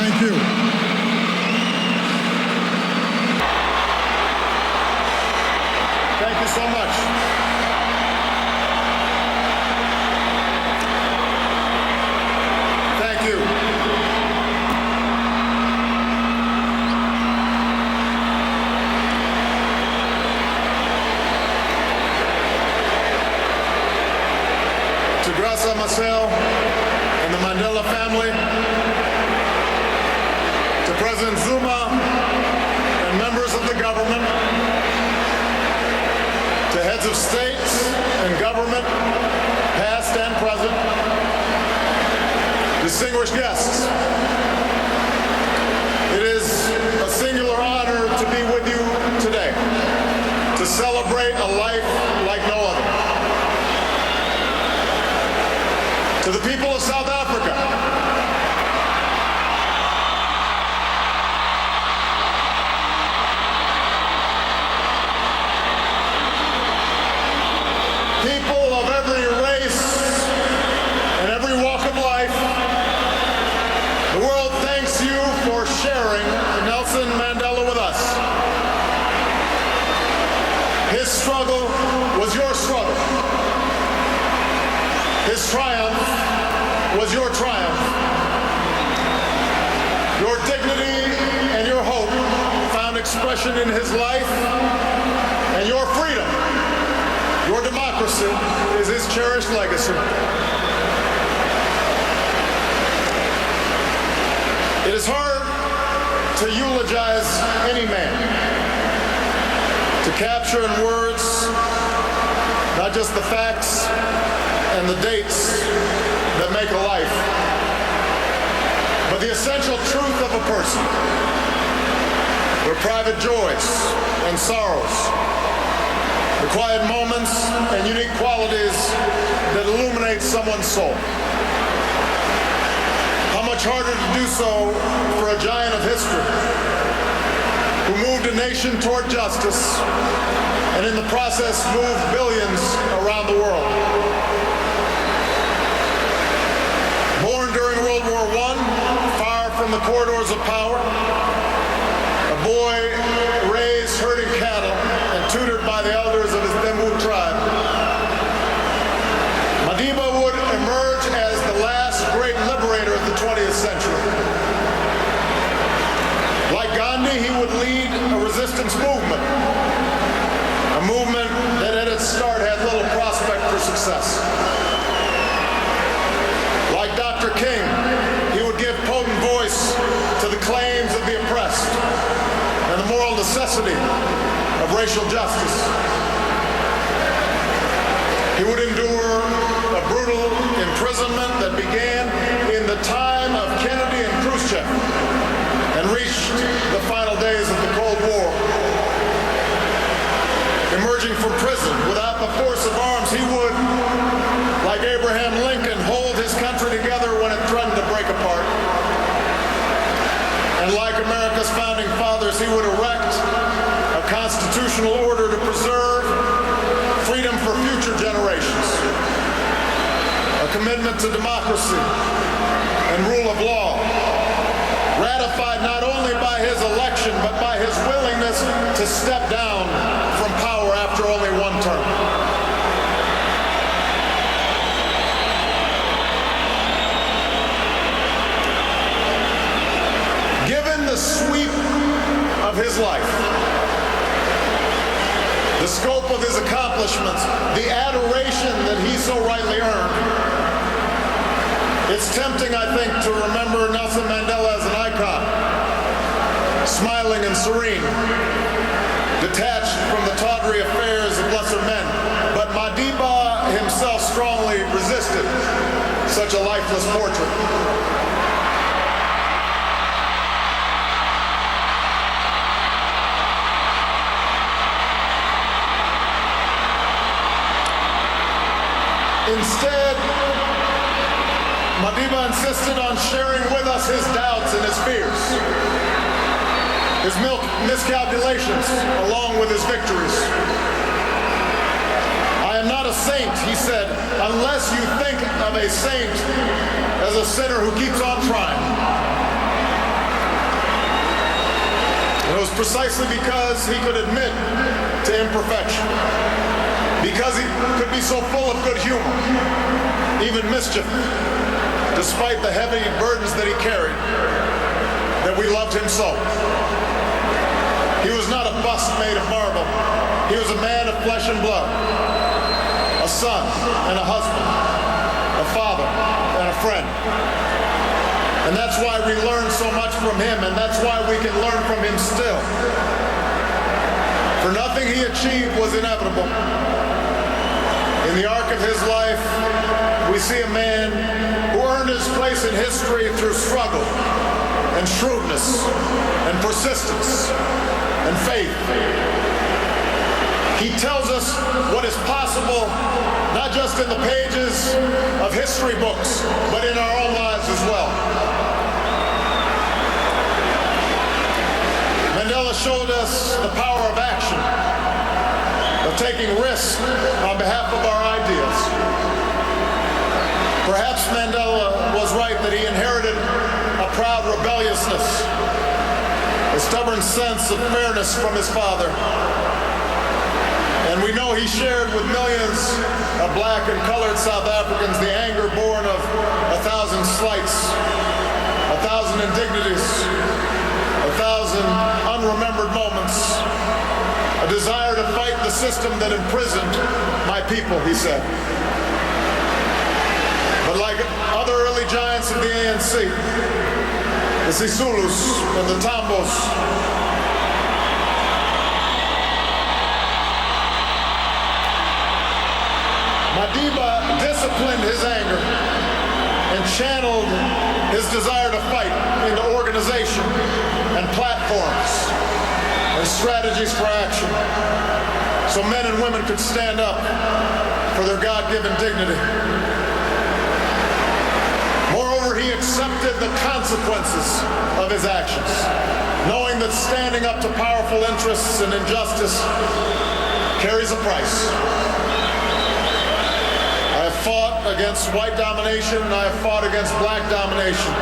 Thank you. Thank you so much. Thank you. To Graça Marcel and the Mandela family, to President Zuma and members of the government, to heads of states and government, past and present, distinguished guests, it is a singular honor to be with you today, to celebrate a life like no other. To the people of South Africa, people of every race and every walk of life, the world thanks you for sharing Nelson Mandela with us. His struggle was your struggle. His triumph was your triumph. Your dignity and your hope found expression in his life, and your freedom, your democracy, is his cherished legacy. It is hard to eulogize any man, to capture in words not just the facts and the dates that make a life, but the essential truth of a person, their private joys and sorrows, the quiet moments and unique qualities that illuminate someone's soul. How much harder to do so for a giant of history who moved a nation toward justice and in the process moved billions around the world. Born during World War I, far from the corridors of power, a boy raised herding cattle and tutored by the elders of his Dembu tribe, Madiba would emerge as the last great liberator of the 20th century. Like Gandhi, he would lead a resistance movement, a movement that at its start had little prospect for success. Like Dr. King, he would give potent voice to the claims of the oppressed and the moral necessity of racial justice. He would endure a brutal imprisonment that began in the time of Kennedy and Khrushchev and reached the final days of the Cold War. Emerging from prison without the force of arms, he would, like Abraham Lincoln, hold his country together when it threatened to break apart. And like America's founding fathers, he would erect a constitutional order to preserve freedom for future generations, a commitment to democracy and rule of law, ratified not only by his election, but by his willingness to step down from power after only one term. Given the sweep of his life, the scope of his accomplishments, the adoration that he so rightly earned, it's tempting, I think, to remember Nelson Mandela as an icon, smiling and serene, detached from the tawdry affairs of lesser men. But Madiba himself strongly resisted such a lifeless portrait. Instead, Madiba insisted on sharing with us his doubts and his fears, his miscalculations, along with his victories. I am not a saint, he said, unless you think of a saint as a sinner who keeps on trying. And it was precisely because he could admit to imperfection, because he could be so full of good humor, even mischief, despite the heavy burdens that he carried, that we loved him so. He was not a bust made of marble. He was a man of flesh and blood, a son and a husband, a father and a friend. And that's why we learn so much from him, and that's why we can learn from him still. For nothing he achieved was inevitable. In the arc of his life, we see a man who earned his place in history through struggle and shrewdness and persistence and faith. He tells us what is possible, not just in the pages of history books, but in our own lives as well. Mandela showed us the power of action, of taking risks on behalf of our ideas. Perhaps Mandela was right that he inherited a proud rebelliousness, a stubborn sense of fairness from his father. And we know he shared with millions of black and colored South Africans the anger born of 1,000 slights, 1,000 indignities, 1,000 unremembered moments, a desire to fight the system that imprisoned my people, he said. But like other early giants of the ANC, the Sisulus and the Tambos, Madiba disciplined his anger and channeled his desire to fight into organization and platforms and strategies for action, so men and women could stand up for their God-given dignity. Moreover, he accepted the consequences of his actions, knowing that standing up to powerful interests and injustice carries a price. I have fought against white domination, and I have fought against black domination.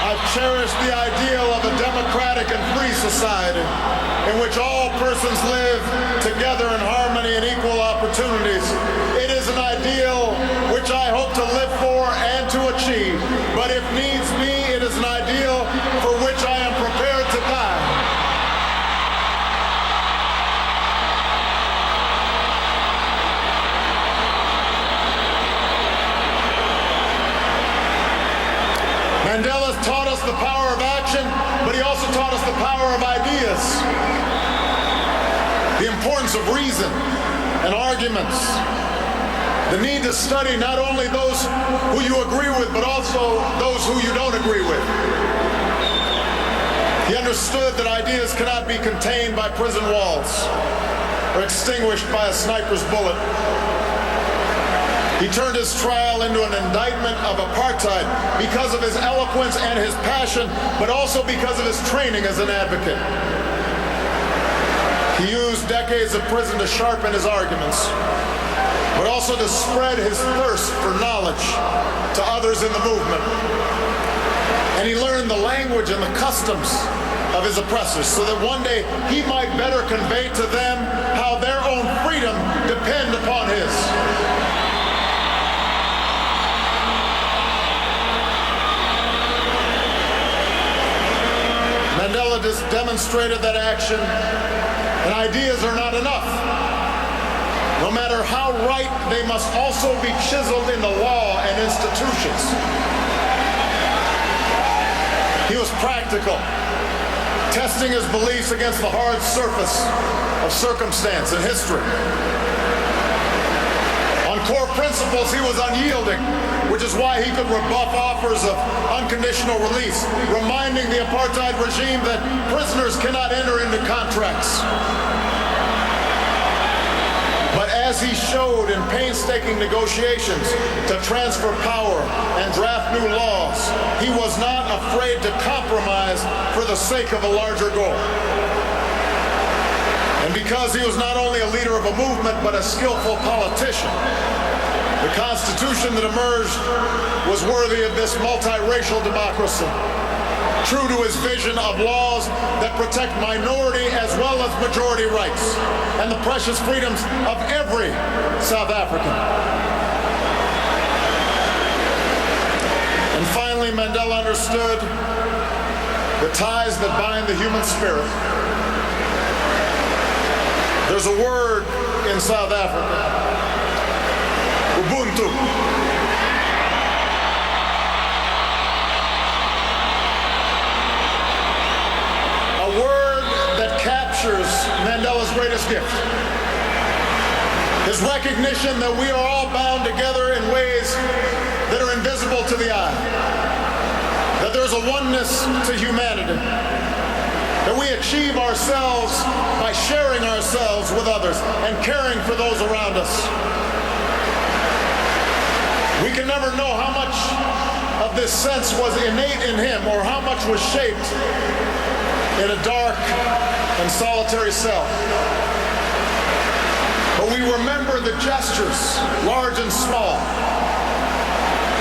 I've cherished the ideal of a democratic and free society in which all persons live together in harmony and equal opportunities. It is an ideal which I hope to live for and to achieve. But if needs be, it is an ideal for which I am prepared to die. Mandela taught us the power of action, but he also taught us the power of ideas, the importance of reason and arguments, the need to study not only those who you agree with, but also those who you don't agree with. He understood that ideas cannot be contained by prison walls or extinguished by a sniper's bullet. He turned his trial into an indictment of apartheid because of his eloquence and his passion, but also because of his training as an advocate. He used decades of prison to sharpen his arguments, but also to spread his thirst for knowledge to others in the movement. And he learned the language and the customs of his oppressors so that one day he might better convey to them how their own freedom depend upon his. Mandela just demonstrated that action and ideas are not enough. No matter how right, they must also be chiseled in the law and institutions. He was practical, testing his beliefs against the hard surface of circumstance and history. On core principles, he was unyielding, which is why he could rebuff offers of unconditional release, reminding the apartheid regime that prisoners cannot enter into contracts. But as he showed in painstaking negotiations to transfer power and draft new laws, he was not afraid to compromise for the sake of a larger goal. And because he was not only a leader of a movement, but a skillful politician, the Constitution that emerged was worthy of this multiracial democracy, true to his vision of laws that protect minority as well as majority rights and the precious freedoms of every South African. And finally, Mandela understood the ties that bind the human spirit. There's a word in South Africa, Ubuntu. A word that captures Mandela's greatest gift. His recognition that we are all bound together in ways that are invisible to the eye. That there's a oneness to humanity. That we achieve ourselves by sharing ourselves with others and caring for those around us. We can never know how much of this sense was innate in him or how much was shaped in a dark and solitary cell. But we remember the gestures, large and small,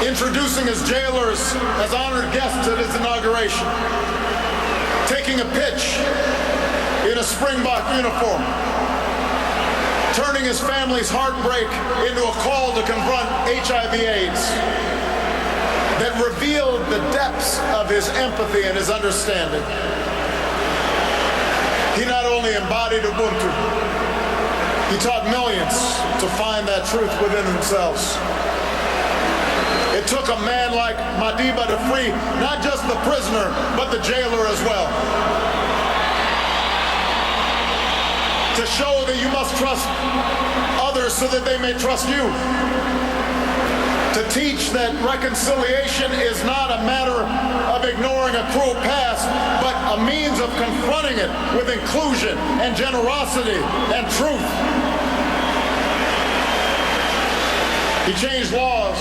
introducing his jailers as honored guests at his inauguration, taking a pitch in a Springbok uniform, turning his family's heartbreak into a call to confront HIV/AIDS, that revealed the depths of his empathy and his understanding. He not only embodied Ubuntu, he taught millions to find that truth within themselves. It took a man like Madiba to free not just the prisoner, but the jailer as well. To show that you must trust others so that they may trust you. To teach that reconciliation is not a matter of ignoring a cruel past, but a means of confronting it with inclusion and generosity and truth. He changed laws,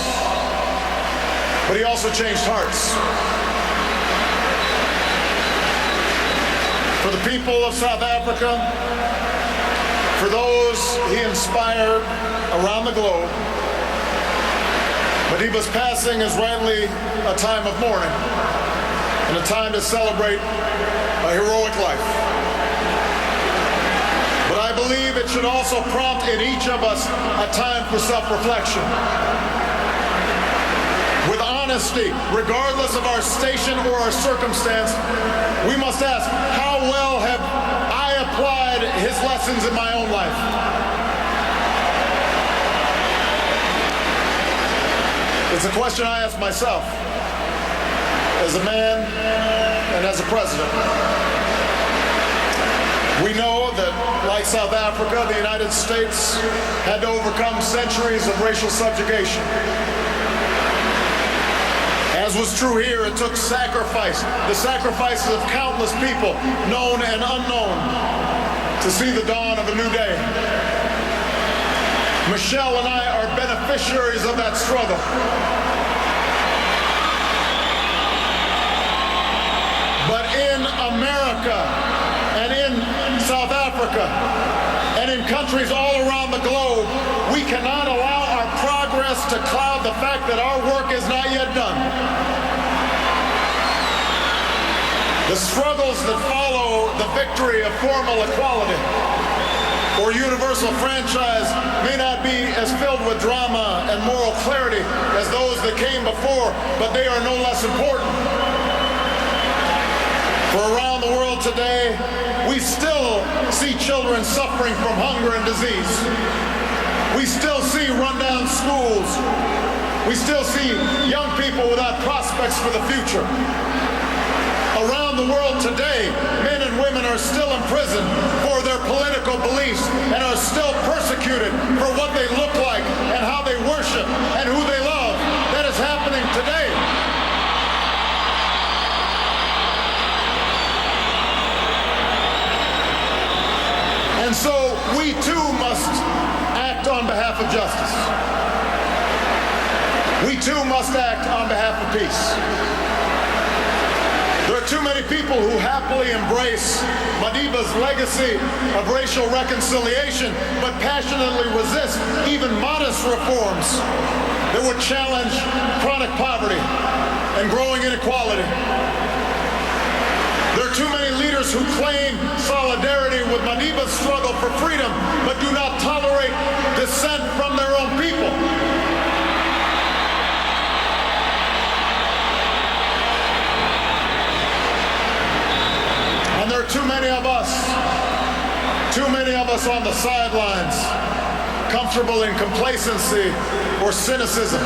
but he also changed hearts. For the people of South Africa, for those he inspired around the globe, Madiba's passing is rightly a time of mourning and a time to celebrate a heroic life. But I believe it should also prompt in each of us a time for self-reflection. With honesty, regardless of our station or our circumstance, we must ask, how well have I applied his lessons in my own life? It's a question I ask myself as a man and as a president. We know that, like South Africa, the United States had to overcome centuries of racial subjugation. As was true here, it took sacrifice, the sacrifices of countless people, known and unknown, to see the dawn of a new day. Michelle and I are beneficiaries of that struggle. But in America and in South Africa and in countries all around the globe, we cannot allow our progress to cloud the fact that our work is not yet done. The struggles that follow the victory of formal equality or universal franchise may not be as filled with drama and moral clarity as those that came before, but they are no less important. For around the world today, we still see children suffering from hunger and disease. We still see rundown schools. We still see young people without prospects for the future. Around the world today, men and women are still imprisoned for their political beliefs and are still persecuted for what they look like and how they worship and who they love. That is happening today. And so we too must act on behalf of justice. We too must act on behalf of peace. There are too many people who happily embrace Madiba's legacy of racial reconciliation, but passionately resist even modest reforms that would challenge chronic poverty and growing inequality. There are too many leaders who claim solidarity with Madiba's struggle for freedom, but do not tolerate dissent from their own people. And there are too many of us on the sidelines, comfortable in complacency or cynicism,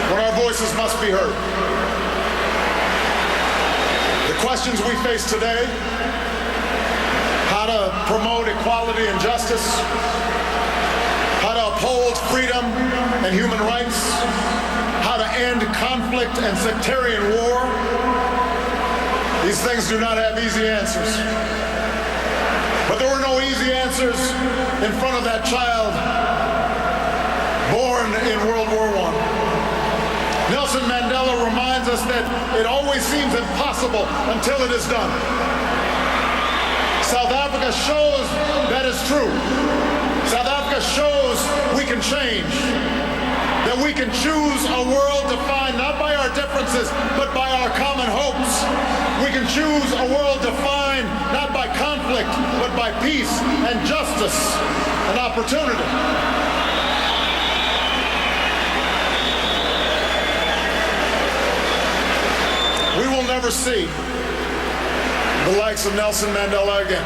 when our voices must be heard. The questions we face today, how to promote equality and justice, how to uphold freedom and human rights, how to end conflict and sectarian war, these things do not have easy answers. But there were no easy answers in front of that child born in World War I. Nelson Mandela reminds us that it always seems impossible until it is done. South Africa shows that is true. South Africa shows we can change, that we can choose a world defined not by our differences, but by our common hopes. We can choose a world defined not by conflict, but by peace and justice and opportunity. We will never see the likes of Nelson Mandela again.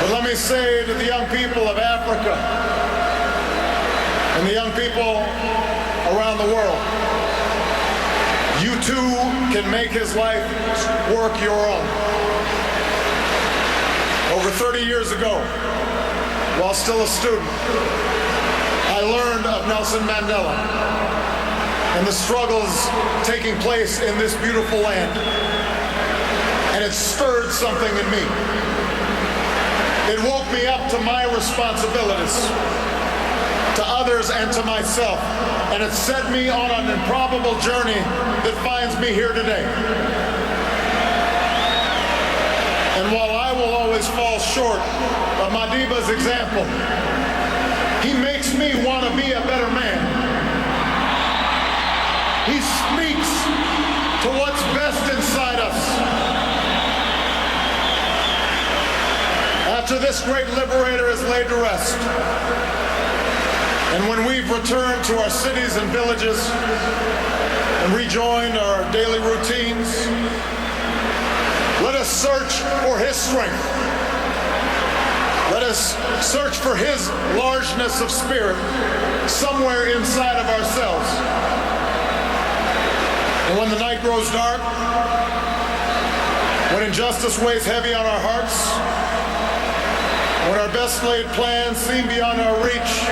But let me say to the young people of Africa and the young people around the world, you too can make his life work your own. Over 30 years ago, while still a student, I learned of Nelson Mandela and the struggles taking place in this beautiful land. And it stirred something in me. It woke me up to my responsibilities, to others and to myself. And it set me on an improbable journey that finds me here today. And while I will always fall short of Madiba's example, he makes me want to be a better man. He speaks to what's best inside us. After this great liberator is laid to rest, and when we've returned to our cities and villages and rejoined our daily routines, let us search for his strength. Let us search for his largeness of spirit somewhere inside of ourselves. And when the night grows dark, when injustice weighs heavy on our hearts, when our best laid plans seem beyond our reach,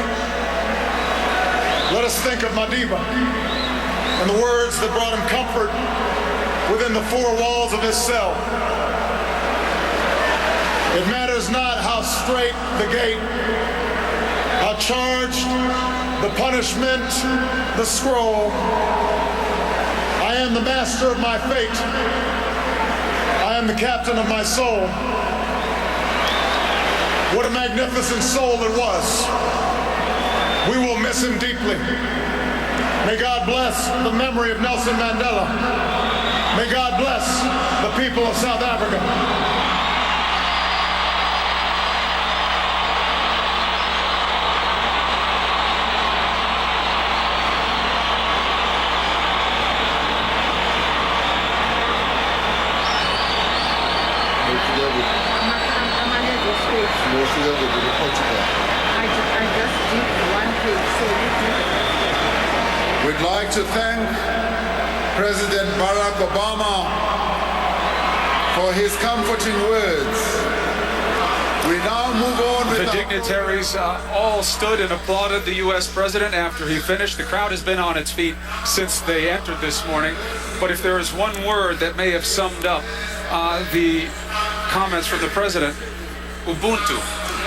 let us think of Madiba and the words that brought him comfort within the four walls of his cell. It matters not how straight the gate, how charged the punishment, the scroll. I am the master of my fate. I am the captain of my soul. What a magnificent soul it was. We will miss him deeply. May God bless the memory of Nelson Mandela. May God bless the people of South Africa. We'd like to thank President Barack Obama for his comforting words. We now move on with the dignitaries all stood and applauded the U.S. president after he finished. The crowd has been on its feet since they entered this morning. But if there is one word that may have summed up the comments from the president, Ubuntu.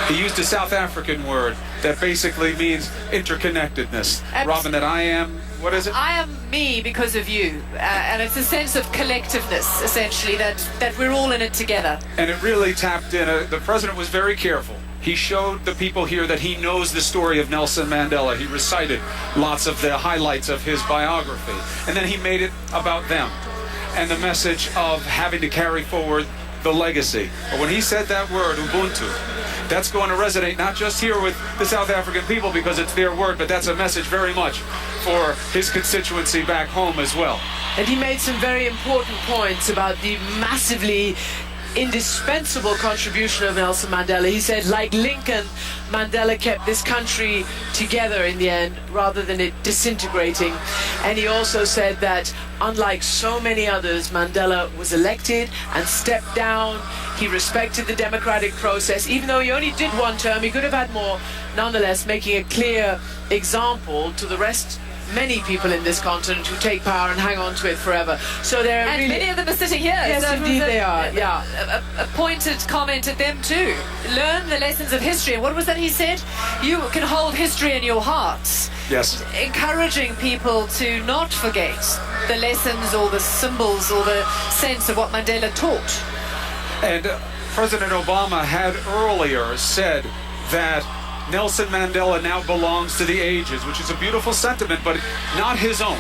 He used a South African word that basically means interconnectedness. Robin, that I am, what is it? I am me because of you. And it's a sense of collectiveness, essentially, that we're all in it together. And it really tapped in. The president was very careful. He showed the people here that he knows the story of Nelson Mandela. He recited lots of the highlights of his biography. And then he made it about them. and the message of having to carry forward the legacy. But when he said that word, Ubuntu, that's going to resonate not just here with the South African people because it's their word, but that's a message very much for his constituency back home as well. And he made some very important points about the massively indispensable contribution of Nelson Mandela. He said, like Lincoln, Mandela kept this country together in the end rather than it disintegrating. And he also said that unlike so many others, Mandela was elected and stepped down. He respected the democratic process. Even though he only did one term, he could have had more. Nonetheless, making a clear example to the rest, many people in this continent who take power and hang on to it forever. So they're And really, many of them are sitting here. Yes, So it was indeed they are, yeah. A pointed comment at them too. Learn the lessons of history. And what was that he said? You can hold history in your hearts. Yes. Encouraging people to not forget the lessons or the symbols or the sense of what Mandela taught. And President Obama had earlier said that Nelson Mandela now belongs to the ages, which is a beautiful sentiment, but not his own.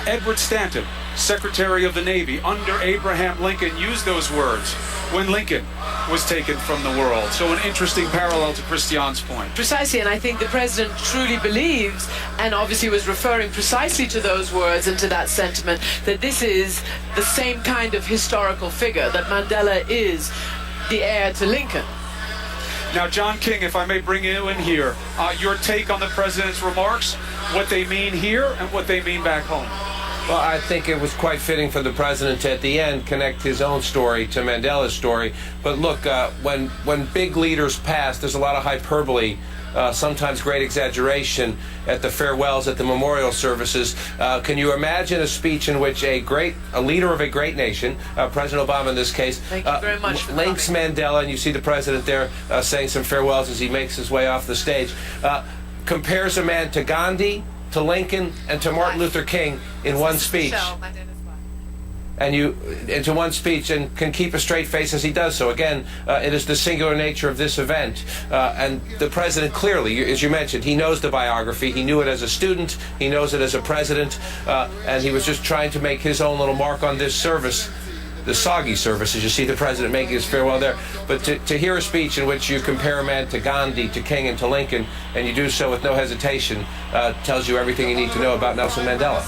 Edward Stanton, Secretary of the Navy under Abraham Lincoln, used those words when Lincoln was taken from the world. So an interesting parallel to Christian's point. Precisely, and I think the president truly believes, and obviously was referring precisely to those words and to that sentiment, that this is the same kind of historical figure, that Mandela is the heir to Lincoln. Now, John King, if I may bring you in here, your take on the president's remarks, what they mean here and what they mean back home. Well, I think it was quite fitting for the president to, at the end, connect his own story to Mandela's story. But look, when big leaders pass, there's a lot of hyperbole, sometimes great exaggeration at the farewells, at the memorial services. Can you imagine a speech in which a leader of a great nation, President Obama in this case, Thank you very much for links coming. Mandela, and you see the president there saying some farewells as he makes his way off the stage, compares a man to Gandhi, to Lincoln, and to Martin Luther King in one speech. And into one speech, and can keep a straight face as he does so. Again, it is the singular nature of this event. And the president clearly, as you mentioned, he knows the biography. He knew it as a student. He knows it as a president. And he was just trying to make his own little mark on this service, the soggy service, as you see the president making his farewell there. But to hear a speech in which you compare a man to Gandhi, to King, and to Lincoln, and you do so with no hesitation, tells you everything you need to know about Nelson Mandela.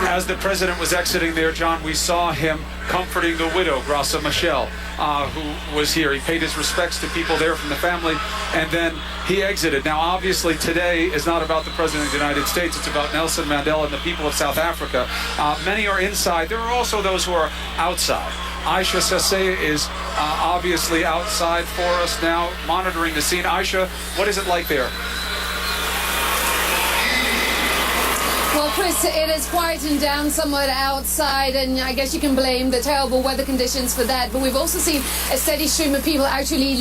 As the president was exiting there, John, we saw him comforting the widow, Graça Machel, who was here. He paid his respects to people there from the family, and then he exited. Now, obviously, today is not about the President of the United States. It's about Nelson Mandela and the people of South Africa. Many are inside. There are also those who are outside. Aisha Sase is obviously outside for us now, monitoring the scene. Aisha, what is it like there? Well, Chris, it is quieting down somewhat outside, and I guess you can blame the terrible weather conditions for that. But we've also seen a steady stream of people actually